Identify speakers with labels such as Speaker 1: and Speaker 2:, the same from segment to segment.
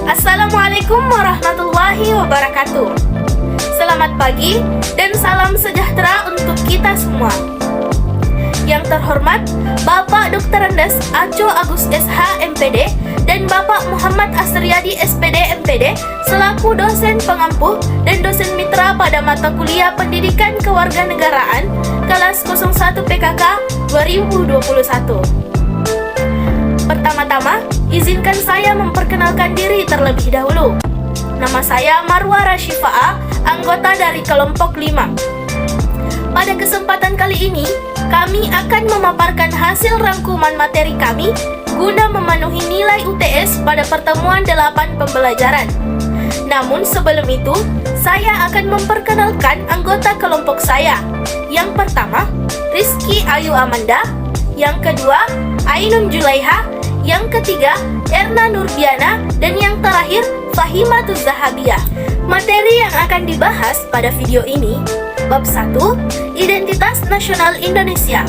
Speaker 1: Assalamualaikum warahmatullahi wabarakatuh. Selamat pagi dan salam sejahtera untuk kita semua. Yang terhormat Bapak Dr. Andes Aco Agus SH MPD dan Bapak Muhammad Asriyadi SPD MPD selaku dosen pengampu dan dosen mitra pada mata kuliah Pendidikan Kewarganegaraan kelas 01 PKK 2021. Pertama-tama, izinkan saya memperkenalkan diri terlebih dahulu. Nama saya Marwa Rashifa'a, anggota dari kelompok 5. Pada kesempatan kali ini, kami akan memaparkan hasil rangkuman materi kami guna memenuhi nilai UTS pada pertemuan 8 pembelajaran. Namun sebelum itu, saya akan memperkenalkan anggota kelompok saya. Yang pertama, Rizky Ayu Amanda. Yang kedua, Ainun Julaiha. Yang ketiga, Erna Nurdiana. Dan yang terakhir, Fahimatuz Zahabiyah. Materi yang akan dibahas pada video ini, Bab 1, Identitas Nasional Indonesia.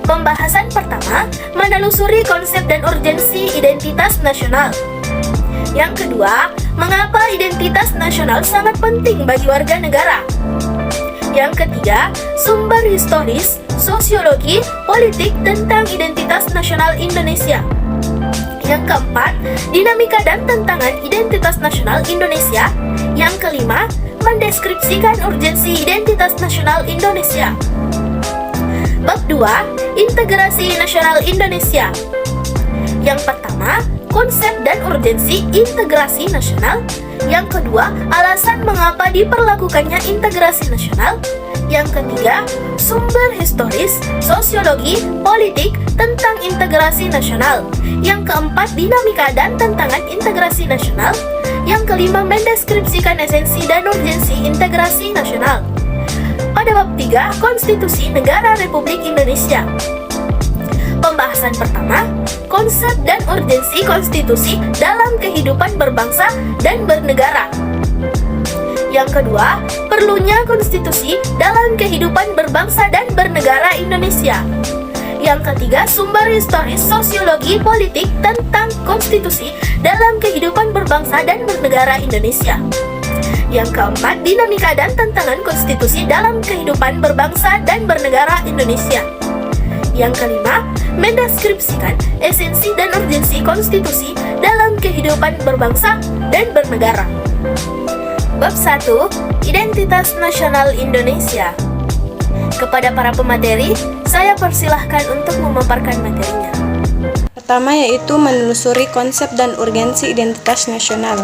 Speaker 1: Pembahasan pertama, menelusuri konsep dan urgensi identitas nasional. Yang kedua, mengapa identitas nasional sangat penting bagi warga negara. Yang ketiga, sumber historis, sosiologi, politik tentang identitas nasional Indonesia. Yang keempat, dinamika dan tantangan identitas nasional Indonesia. Yang kelima, mendeskripsikan urgensi identitas nasional Indonesia. Bab 2, integrasi nasional Indonesia. Yang pertama, konsep dan urgensi integrasi nasional. Yang kedua, alasan mengapa diperlakukannya integrasi nasional. Yang ketiga, sumber historis, sosiologi, politik tentang integrasi nasional. Yang keempat, dinamika dan tantangan integrasi nasional. Yang kelima, mendeskripsikan esensi dan urgensi integrasi nasional. Pada bab 3, Konstitusi Negara Republik Indonesia. Pembahasan pertama, konsep dan urgensi konstitusi dalam kehidupan berbangsa dan bernegara. Yang kedua, perlunya konstitusi dalam kehidupan berbangsa dan bernegara Indonesia. Yang ketiga, sumber historis, sosiologi, politik tentang konstitusi dalam kehidupan berbangsa dan bernegara Indonesia. Yang keempat, dinamika dan tantangan konstitusi dalam kehidupan berbangsa dan bernegara Indonesia. Yang kelima, mendeskripsikan esensi dan urgensi konstitusi dalam kehidupan berbangsa dan bernegara. Bab 1, Identitas Nasional Indonesia. Kepada para pemateri, saya persilahkan untuk memaparkan materinya.
Speaker 2: Pertama yaitu menelusuri konsep dan urgensi identitas nasional.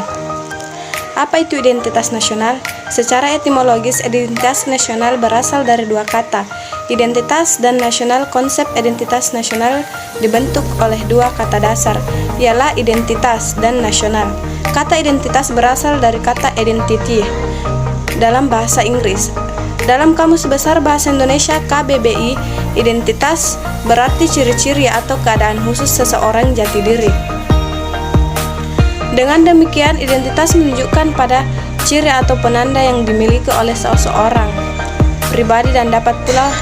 Speaker 2: Apa itu identitas nasional? Secara etimologis, identitas nasional berasal dari dua kata, identitas dan nasional. Konsep identitas nasional dibentuk oleh dua kata dasar, ialah identitas dan nasional. Kata identitas berasal dari kata identity dalam bahasa Inggris. Dalam Kamus Besar Bahasa Indonesia KBBI, identitas berarti ciri-ciri atau keadaan khusus seseorang jati diri. Dengan demikian, identitas menunjukkan pada ciri atau penanda yang dimiliki oleh seseorang pribadi dan dapat pula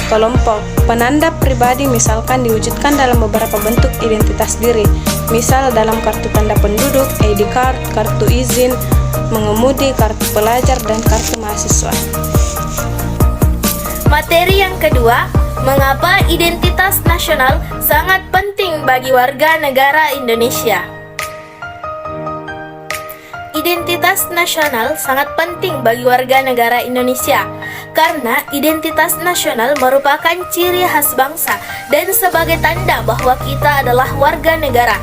Speaker 2: kelompok. Penanda pribadi misalkan diwujudkan dalam beberapa bentuk identitas diri, misal dalam kartu tanda penduduk, ID card, kartu izin mengemudi, kartu pelajar, dan kartu mahasiswa.
Speaker 1: Materi yang kedua, mengapa identitas nasional sangat penting bagi warga negara Indonesia. Identitas nasional sangat penting bagi warga negara Indonesia karena identitas nasional merupakan ciri khas bangsa dan sebagai tanda bahwa kita adalah warga negara.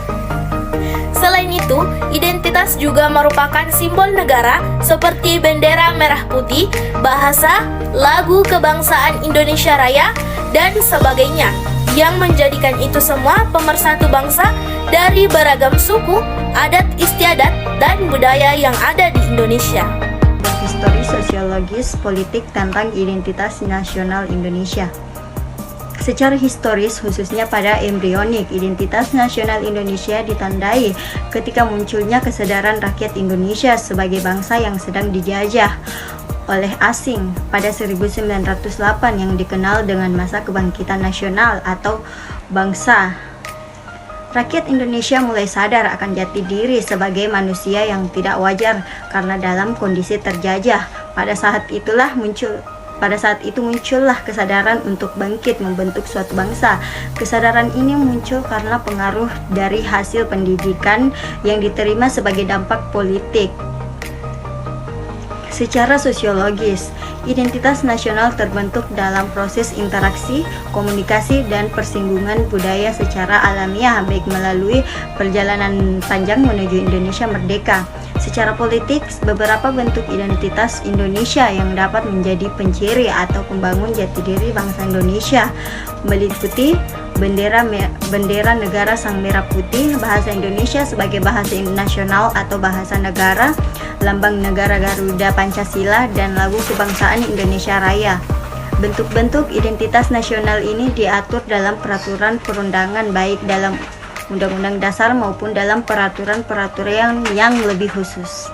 Speaker 1: Selain itu, identitas juga merupakan simbol negara seperti bendera merah putih, bahasa, lagu kebangsaan Indonesia Raya, dan sebagainya, yang menjadikan itu semua pemersatu bangsa dari beragam suku, adat istiadat, dan budaya yang ada di Indonesia.
Speaker 3: Histori sosiologis politik tentang identitas nasional Indonesia. Secara historis, khususnya pada embrionik, identitas nasional Indonesia ditandai ketika munculnya kesadaran rakyat Indonesia sebagai bangsa yang sedang dijajah oleh asing pada 1908 yang dikenal dengan masa kebangkitan nasional atau bangsa. Rakyat Indonesia mulai sadar akan jati diri sebagai manusia yang tidak wajar karena dalam kondisi terjajah. Pada saat itu muncullah kesadaran untuk bangkit membentuk suatu bangsa. Kesadaran ini muncul karena pengaruh dari hasil pendidikan yang diterima sebagai dampak politik. Secara sosiologis, identitas nasional terbentuk dalam proses interaksi, komunikasi, dan persinggungan budaya secara alamiah, baik melalui perjalanan panjang menuju Indonesia merdeka. Secara politik, beberapa bentuk identitas Indonesia yang dapat menjadi penciri atau pembangun jati diri bangsa Indonesia meliputi bendera negara Sang Merah Putih, bahasa Indonesia sebagai bahasa nasional atau bahasa negara, lambang negara Garuda Pancasila, dan lagu kebangsaan Indonesia Raya. Bentuk-bentuk identitas nasional ini diatur dalam peraturan perundangan, baik dalam Undang-Undang Dasar maupun dalam peraturan-peraturan yang lebih khusus.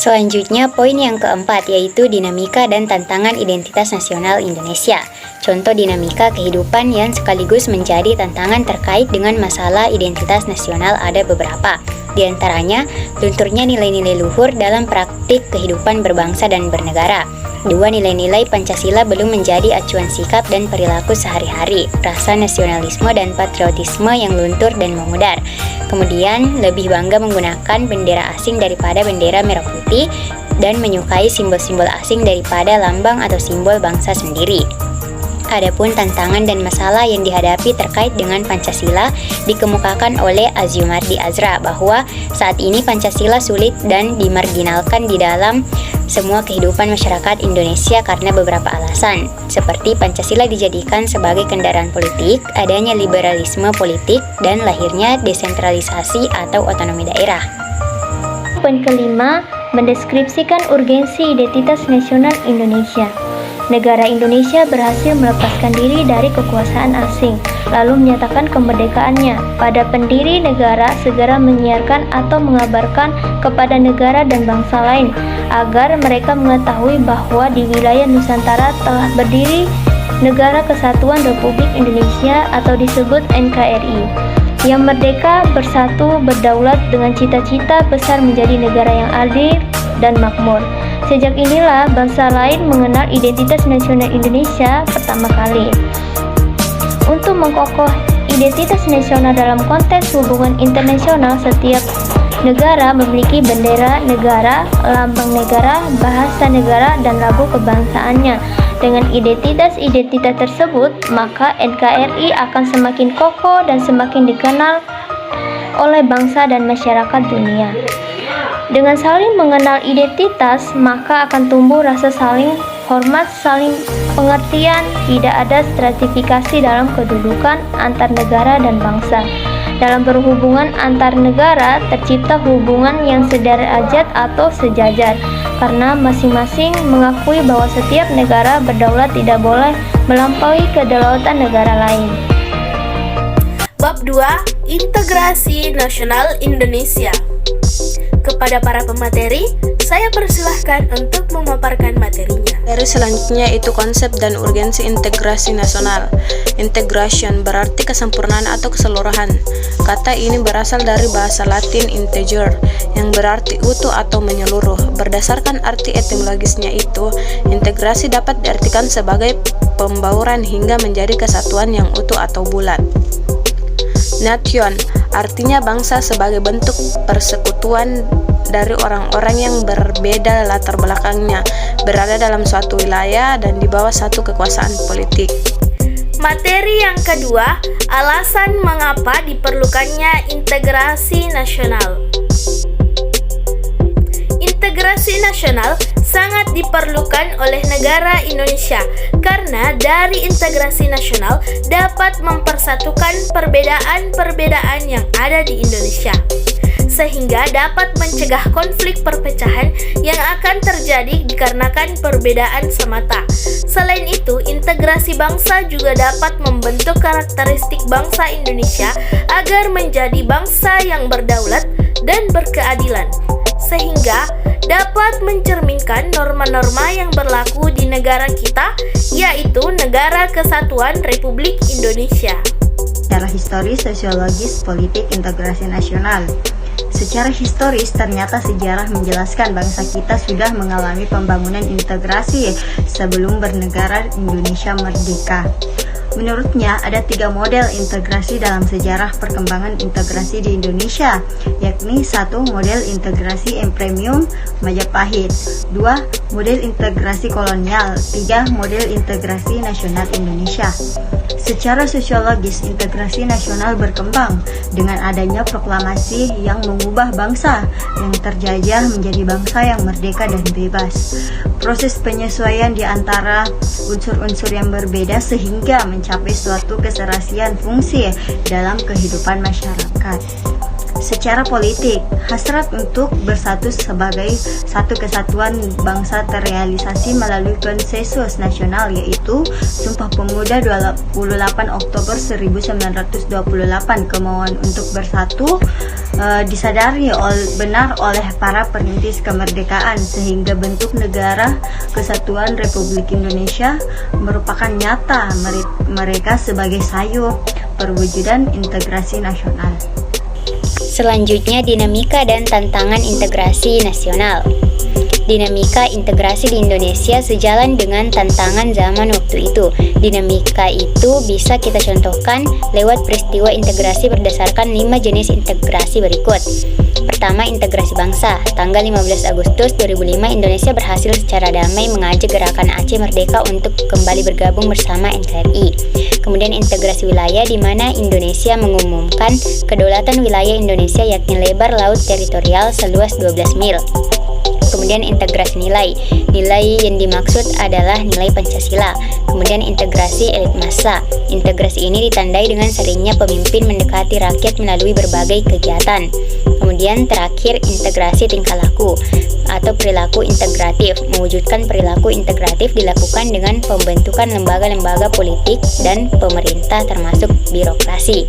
Speaker 4: Selanjutnya, poin yang keempat yaitu dinamika dan tantangan identitas nasional Indonesia. Contoh dinamika kehidupan yang sekaligus menjadi tantangan terkait dengan masalah identitas nasional ada beberapa. Di antaranya, lunturnya nilai-nilai luhur dalam praktik kehidupan berbangsa dan bernegara. 2. Nilai-nilai Pancasila belum menjadi acuan sikap dan perilaku sehari-hari. Rasa nasionalisme dan patriotisme yang luntur dan memudar. Kemudian, lebih bangga menggunakan bendera asing daripada bendera merah putih dan menyukai simbol-simbol asing daripada lambang atau simbol bangsa sendiri. Adapun tantangan dan masalah yang dihadapi terkait dengan Pancasila dikemukakan oleh Azumardi Azra bahwa saat ini Pancasila sulit dan dimarginalkan di dalam semua kehidupan masyarakat Indonesia karena beberapa alasan, seperti Pancasila dijadikan sebagai kendaraan politik, adanya liberalisme politik, dan lahirnya desentralisasi atau otonomi daerah.
Speaker 5: Poin kelima, mendeskripsikan urgensi identitas nasional Indonesia. Negara Indonesia berhasil melepaskan diri dari kekuasaan asing, lalu menyatakan kemerdekaannya. Pada pendiri negara segera menyiarkan atau mengabarkan kepada negara dan bangsa lain, agar mereka mengetahui bahwa di wilayah Nusantara telah berdiri Negara Kesatuan Republik Indonesia atau disebut NKRI, yang merdeka, bersatu, berdaulat dengan cita-cita besar menjadi negara yang adil dan makmur. Sejak inilah bangsa lain mengenal identitas nasional Indonesia pertama kali. Untuk mengkokoh identitas nasional dalam konteks hubungan internasional, setiap negara memiliki bendera negara, lambang negara, bahasa negara, dan lagu kebangsaannya. Dengan identitas-identitas tersebut, maka NKRI akan semakin kokoh dan semakin dikenal oleh bangsa dan masyarakat dunia. Dengan saling mengenal identitas, maka akan tumbuh rasa saling hormat, saling pengertian, tidak ada stratifikasi dalam kedudukan antar negara dan bangsa. Dalam berhubungan antar negara, tercipta hubungan yang sederajat atau sejajar, karena masing-masing mengakui bahwa setiap negara berdaulat tidak boleh melampaui kedaulatan negara lain.
Speaker 1: Bab 2. Integrasi Nasional Indonesia. Kepada para pemateri, saya persilahkan untuk memaparkan materinya.
Speaker 2: Dari selanjutnya itu konsep dan urgensi integrasi nasional. Integration berarti kesempurnaan atau keseluruhan. Kata ini berasal dari bahasa Latin integer, yang berarti utuh atau menyeluruh. Berdasarkan arti etimologisnya itu, integrasi dapat diartikan sebagai pembauran hingga menjadi kesatuan yang utuh atau bulat. Nation artinya bangsa sebagai bentuk persekutuan dari orang-orang yang berbeda latar belakangnya, berada dalam suatu wilayah dan di bawah satu kekuasaan politik.
Speaker 1: Materi yang kedua, alasan mengapa diperlukannya integrasi nasional. Integrasi nasional sangat diperlukan oleh negara Indonesia karena dari integrasi nasional dapat mempersatukan perbedaan-perbedaan yang ada di Indonesia, sehingga dapat mencegah konflik perpecahan yang akan terjadi dikarenakan perbedaan semata. Selain itu, integrasi bangsa juga dapat membentuk karakteristik bangsa Indonesia agar menjadi bangsa yang berdaulat dan berkeadilan, sehingga dapat mencerminkan norma-norma yang berlaku di negara kita, yaitu Negara Kesatuan Republik Indonesia.
Speaker 3: Secara historis, sosiologis, politik, integrasi nasional. Secara historis, ternyata sejarah menjelaskan bangsa kita sudah mengalami pembangunan integrasi sebelum bernegara Indonesia merdeka. Menurutnya, ada 3 model integrasi dalam sejarah perkembangan integrasi di Indonesia, yakni 1. Model integrasi premium Majapahit, 2. Model integrasi kolonial, 3. Model integrasi nasional Indonesia. Secara sosiologis, integrasi nasional berkembang dengan adanya proklamasi yang mengubah bangsa yang terjajah menjadi bangsa yang merdeka dan bebas. Proses penyesuaian di antara unsur-unsur yang berbeda sehingga mencapai suatu keserasian fungsi dalam kehidupan masyarakat. Secara politik, hasrat untuk bersatu sebagai satu kesatuan bangsa terrealisasi melalui konsensus nasional, yaitu Sumpah Pemuda 28 Oktober 1928. Kemauan untuk bersatu disadari benar oleh para perintis kemerdekaan, sehingga bentuk Negara Kesatuan Republik Indonesia merupakan nyata mereka sebagai sayup perwujudan integrasi nasional.
Speaker 4: Selanjutnya, dinamika dan tantangan integrasi nasional. Dinamika integrasi di Indonesia sejalan dengan tantangan zaman waktu itu. Dinamika itu bisa kita contohkan lewat peristiwa integrasi berdasarkan 5 jenis integrasi berikut. Pertama, integrasi bangsa. Tanggal 15 Agustus 2005, Indonesia berhasil secara damai mengajak gerakan Aceh Merdeka untuk kembali bergabung bersama NKRI. Kemudian integrasi wilayah, di mana Indonesia mengumumkan kedaulatan wilayah Indonesia, yakni lebar laut teritorial seluas 12 mil. Kemudian integrasi nilai. Nilai yang dimaksud adalah nilai Pancasila. Kemudian integrasi elit massa. Integrasi ini ditandai dengan seringnya pemimpin mendekati rakyat melalui berbagai kegiatan. Kemudian terakhir, integrasi tingkah laku atau perilaku integratif. Mewujudkan perilaku integratif dilakukan dengan pembentukan lembaga-lembaga politik dan pemerintah termasuk birokrasi.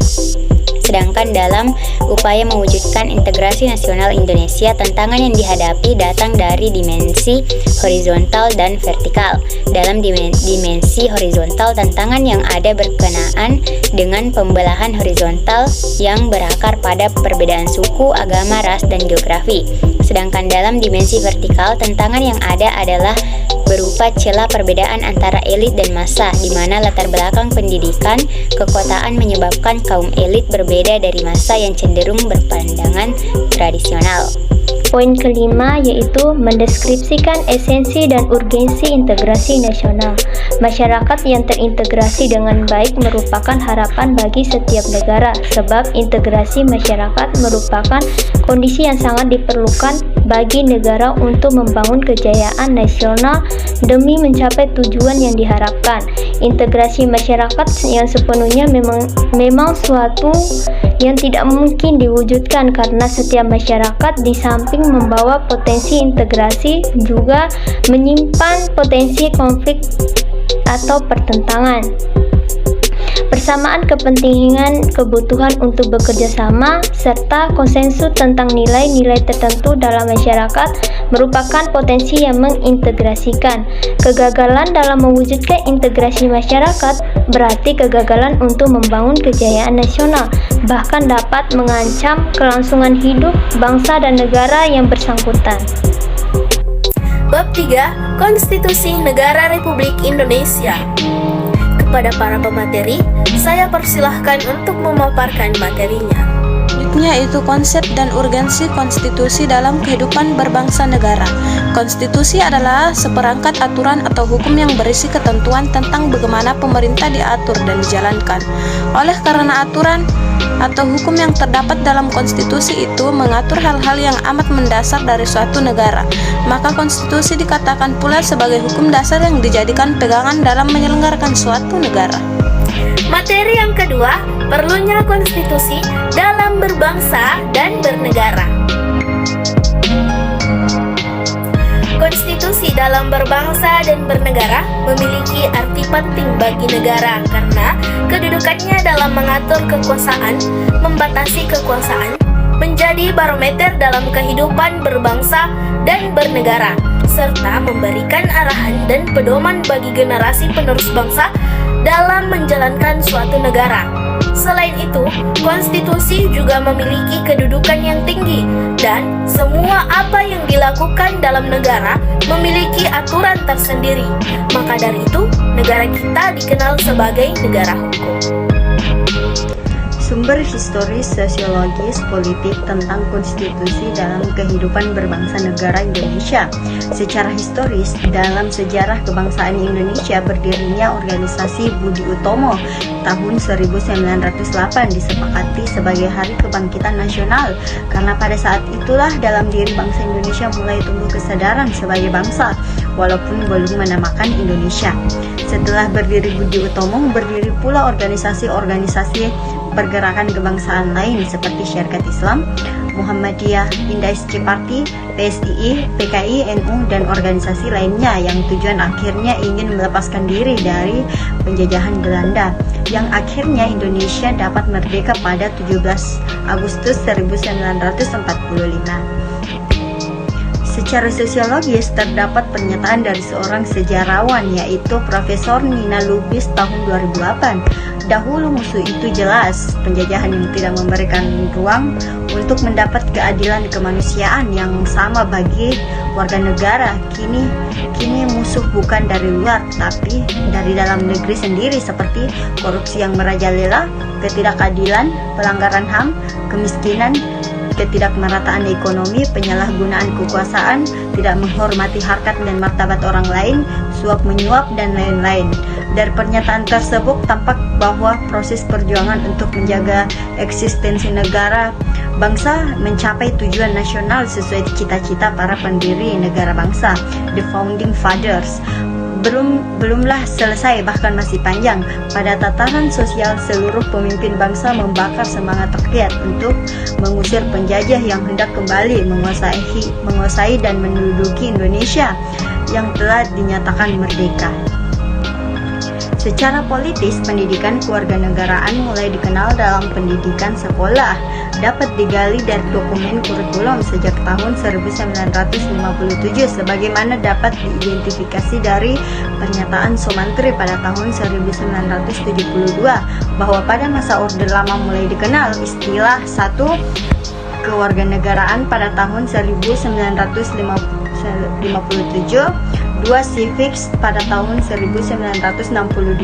Speaker 4: Sedangkan dalam upaya mewujudkan integrasi nasional Indonesia, tantangan yang dihadapi datang dari dimensi horizontal dan vertikal. Dalam dimensi horizontal, tantangan yang ada berkenaan dengan pembelahan horizontal yang berakar pada perbedaan suku, agama, ras, dan geografi. Sedangkan dalam dimensi vertikal, tantangan yang ada adalah berupa celah perbedaan antara elit dan massa, di mana latar belakang pendidikan kekotaan menyebabkan kaum elit berbeda dari massa yang cenderung berpandangan tradisional.
Speaker 5: Poin kelima yaitu mendeskripsikan esensi dan urgensi integrasi nasional. Masyarakat yang terintegrasi dengan baik merupakan harapan bagi setiap negara, sebab integrasi masyarakat merupakan kondisi yang sangat diperlukan bagi negara untuk membangun kejayaan nasional demi mencapai tujuan yang diharapkan. Integrasi masyarakat yang sepenuhnya memang suatu yang tidak mungkin diwujudkan karena setiap masyarakat di samping membawa potensi integrasi juga menyimpan potensi konflik atau pertentangan. Persamaan kepentingan, kebutuhan untuk bekerja sama, serta konsensus tentang nilai-nilai tertentu dalam masyarakat merupakan potensi yang mengintegrasikan. Kegagalan dalam mewujudkan integrasi masyarakat berarti kegagalan untuk membangun kejayaan nasional, bahkan dapat mengancam kelangsungan hidup bangsa dan negara yang bersangkutan.
Speaker 1: Bab 3, Konstitusi Negara Republik Indonesia. Kepada para pemateri, saya persilahkan untuk memaparkan materinya.
Speaker 2: Selanjutnya itu konsep dan urgensi konstitusi dalam kehidupan berbangsa negara. Konstitusi adalah seperangkat aturan atau hukum yang berisi ketentuan tentang bagaimana pemerintah diatur dan dijalankan. Oleh karena aturan atau hukum yang terdapat dalam konstitusi itu mengatur hal-hal yang amat mendasar dari suatu negara, maka konstitusi dikatakan pula sebagai hukum dasar yang dijadikan pegangan dalam menyelenggarakan suatu negara.
Speaker 1: Materi yang kedua, perlunya konstitusi dalam berbangsa dan bernegara. Konstitusi dalam berbangsa dan bernegara memiliki arti penting bagi negara karena kedudukannya dalam mengatur kekuasaan, membatasi kekuasaan, menjadi barometer dalam kehidupan berbangsa dan bernegara, serta memberikan arahan dan pedoman bagi generasi penerus bangsa dalam menjalankan suatu negara. Selain itu, konstitusi juga memiliki kedudukan yang tinggi dan semua apa yang dilakukan dalam negara memiliki aturan tersendiri. Maka dari itu, negara kita dikenal sebagai negara hukum.
Speaker 3: Sumber historis, sosiologis, politik tentang konstitusi dalam kehidupan berbangsa negara Indonesia. Secara historis, dalam sejarah kebangsaan Indonesia berdirinya organisasi Budi Utomo tahun 1908 disepakati sebagai Hari Kebangkitan Nasional, karena pada saat itulah dalam diri bangsa Indonesia mulai tumbuh kesadaran sebagai bangsa, walaupun belum menamakan Indonesia. Setelah berdiri Budi Utomo, berdiri pula organisasi-organisasi pergerakan kebangsaan lain seperti Syarikat Islam, Muhammadiyah, Industri Party, PSII, PKI, NU, dan organisasi lainnya yang tujuan akhirnya ingin melepaskan diri dari penjajahan Belanda, yang akhirnya Indonesia dapat merdeka pada 17 Agustus 1945. Secara sosiologis, terdapat pernyataan dari seorang sejarawan yaitu Profesor Nina Lubis tahun 2008. Dahulu musuh itu jelas, penjajahan yang tidak memberikan ruang untuk mendapat keadilan kemanusiaan yang sama bagi warga negara. Kini musuh bukan dari luar, tapi dari dalam negeri sendiri, seperti korupsi yang merajalela, ketidakadilan, pelanggaran HAM, kemiskinan, ketidakmerataan ekonomi, penyalahgunaan kekuasaan, tidak menghormati harkat dan martabat orang lain, suap menyuap, dan lain-lain. Dari pernyataan tersebut tampak bahwa proses perjuangan untuk menjaga eksistensi negara bangsa mencapai tujuan nasional sesuai cita-cita para pendiri negara bangsa, the founding fathers. Belumlah selesai, bahkan masih panjang. Pada tataran sosial, seluruh pemimpin bangsa membakar semangat rakyat untuk mengusir penjajah yang hendak kembali menguasai dan menduduki Indonesia yang telah dinyatakan merdeka. Secara politis, pendidikan kewarganegaraan mulai dikenal dalam pendidikan sekolah. Dapat digali dari dokumen kurikulum sejak tahun 1957, sebagaimana dapat diidentifikasi dari pernyataan Sumantri pada tahun 1972 bahwa pada masa Orde Lama mulai dikenal istilah satu kewarganegaraan pada tahun 1957, dua civics pada tahun 1962,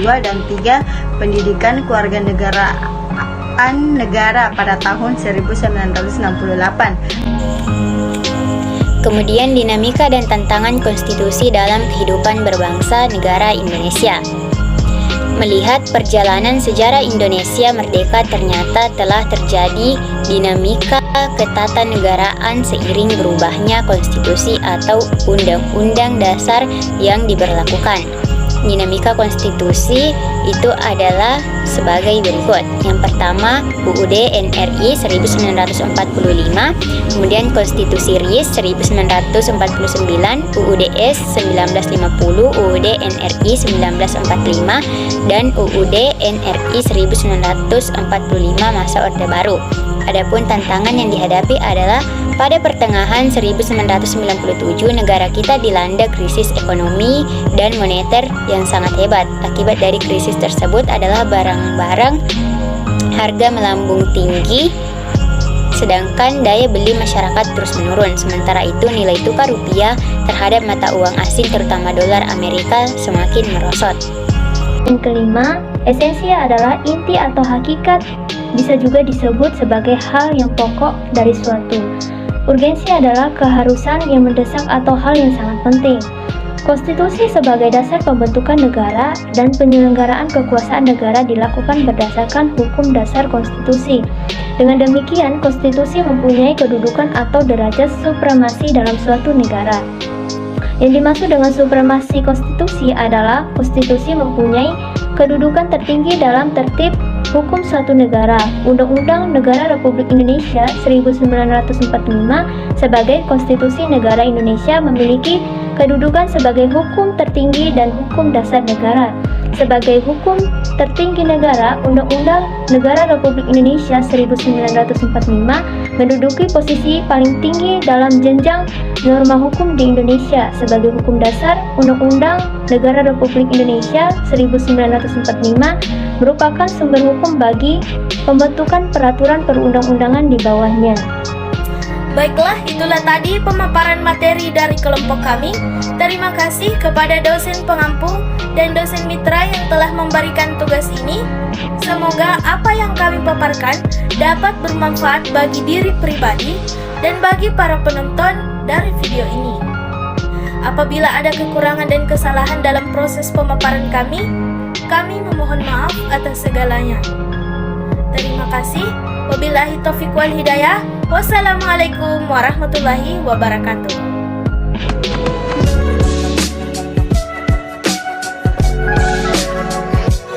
Speaker 3: dan tiga pendidikan kewarganegaraan negara pada tahun 1968.
Speaker 4: Kemudian dinamika dan tantangan konstitusi dalam kehidupan berbangsa negara Indonesia. Melihat perjalanan sejarah Indonesia merdeka, ternyata telah terjadi dinamika ketatanegaraan seiring berubahnya konstitusi atau undang-undang dasar yang diberlakukan. Dinamika konstitusi itu adalah sebagai berikut. Yang pertama, UUD NRI 1945, kemudian Konstitusi RIS 1949, UUD S 1950, UUD NRI 1945, dan UUD NRI 1945 masa Orde Baru. Adapun tantangan yang dihadapi adalah pada pertengahan 1997 negara kita dilanda krisis ekonomi dan moneter yang sangat hebat. Akibat dari krisis tersebut adalah barang-barang harga melambung tinggi, sedangkan daya beli masyarakat terus menurun. Sementara itu nilai tukar rupiah terhadap mata uang asing terutama dolar Amerika semakin merosot.
Speaker 5: Yang kelima, esensia adalah inti atau hakikat, bisa juga disebut sebagai hal yang pokok dari suatu. Urgensi adalah keharusan yang mendesak atau hal yang sangat penting. Konstitusi sebagai dasar pembentukan negara dan penyelenggaraan kekuasaan negara dilakukan berdasarkan hukum dasar konstitusi. Dengan demikian, konstitusi mempunyai kedudukan atau derajat supremasi dalam suatu negara. Yang dimaksud dengan supremasi konstitusi adalah konstitusi mempunyai kedudukan tertinggi dalam tertib hukum suatu negara. Undang-Undang Negara Republik Indonesia 1945 sebagai Konstitusi Negara Indonesia memiliki kedudukan sebagai hukum tertinggi dan hukum dasar negara. Sebagai hukum tertinggi negara, Undang-Undang Negara Republik Indonesia 1945 menduduki posisi paling tinggi dalam jenjang norma hukum di Indonesia sebagai hukum dasar. Undang-Undang Negara Republik Indonesia 1945 merupakan sumber hukum bagi pembentukan peraturan perundang-undangan di bawahnya.
Speaker 1: Baiklah, itulah tadi pemaparan materi dari kelompok kami. Terima kasih kepada dosen pengampu dan dosen mitra yang telah memberikan tugas ini. Semoga apa yang kami paparkan dapat bermanfaat bagi diri pribadi dan bagi para penonton dari video ini. Apabila ada kekurangan dan kesalahan dalam proses pemaparan kami memohon maaf atas segalanya. Terima kasih. Wabillahi taufiq wal hidayah. Wassalamualaikum warahmatullahi wabarakatuh.